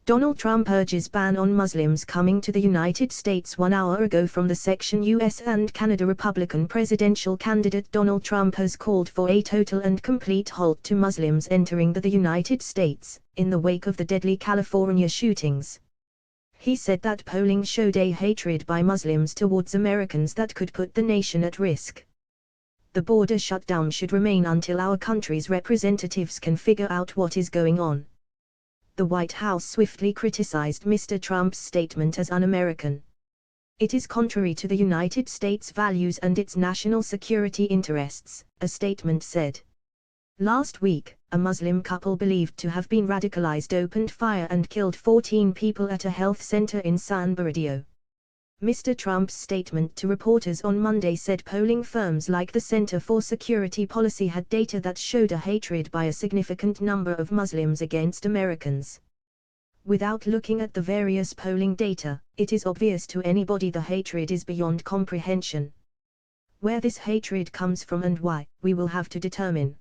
Donald Trump urges ban on Muslims coming to the United States. 1 hour ago from the section U.S. and Canada, Republican presidential candidate Donald Trump has called for a total and complete halt to Muslims entering the United States, in the wake of the deadly California shootings. He said that polling showed a hatred by Muslims towards Americans that could put the nation at risk. The border shutdown should remain until our country's representatives can figure out what is going on. The White House swiftly criticized Mr. Trump's statement as un-American. It is contrary to the United States' values and its national security interests, a statement said. Last week, a Muslim couple believed to have been radicalized opened fire and killed 14 people at a health center in San Bernardino. Mr. Trump's statement to reporters on Monday said polling firms like the Center for Security Policy had data that showed a hatred by a significant number of Muslims against Americans. Without looking at the various polling data, it is obvious to anybody the hatred is beyond comprehension. Where this hatred comes from and why, we will have to determine.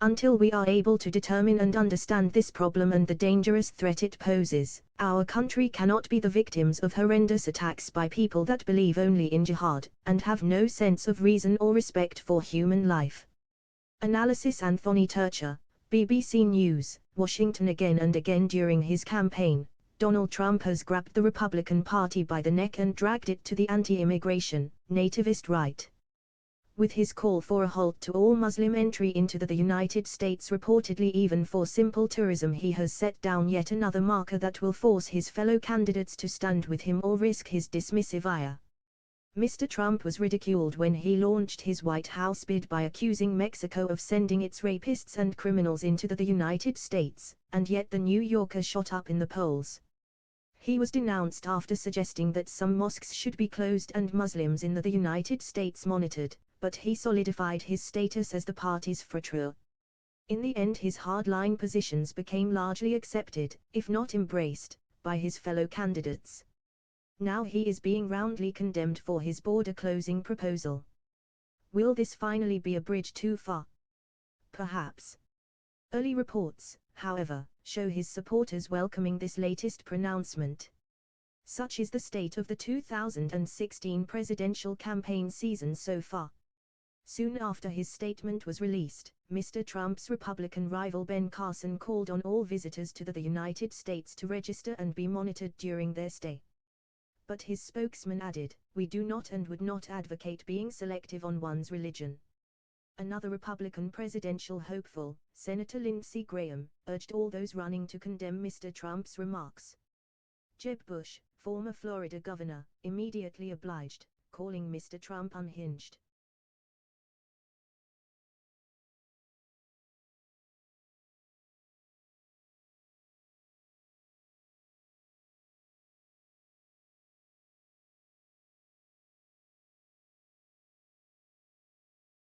Until we are able to determine and understand this problem and the dangerous threat it poses, our country cannot be the victims of horrendous attacks by people that believe only in jihad, and have no sense of reason or respect for human life. Analysis. Anthony Turcher, BBC News, Washington. Again and again during his campaign, Donald Trump has grabbed the Republican Party by the neck and dragged it to the anti-immigration, nativist right. With his call for a halt to all Muslim entry into the United States, reportedly even for simple tourism, he has set down yet another marker that will force his fellow candidates to stand with him or risk his dismissive ire. Mr. Trump was ridiculed when he launched his White House bid by accusing Mexico of sending its rapists and criminals into the United States, and yet the New Yorker shot up in the polls. He was denounced after suggesting that some mosques should be closed and Muslims in the United States monitored, but he solidified his status as the party's frontrunner. In the end, his hardline positions became largely accepted, if not embraced, by his fellow candidates. Now he is being roundly condemned for his border closing proposal. Will this finally be a bridge too far? Perhaps. Early reports, however, show his supporters welcoming this latest pronouncement. Such is the state of the 2016 presidential campaign season so far. Soon after his statement was released, Mr. Trump's Republican rival Ben Carson called on all visitors to the United States to register and be monitored during their stay. But his spokesman added, "We do not and would not advocate being selective on one's religion." Another Republican presidential hopeful, Senator Lindsey Graham, urged all those running to condemn Mr. Trump's remarks. Jeb Bush, former Florida governor, immediately obliged, calling Mr. Trump unhinged.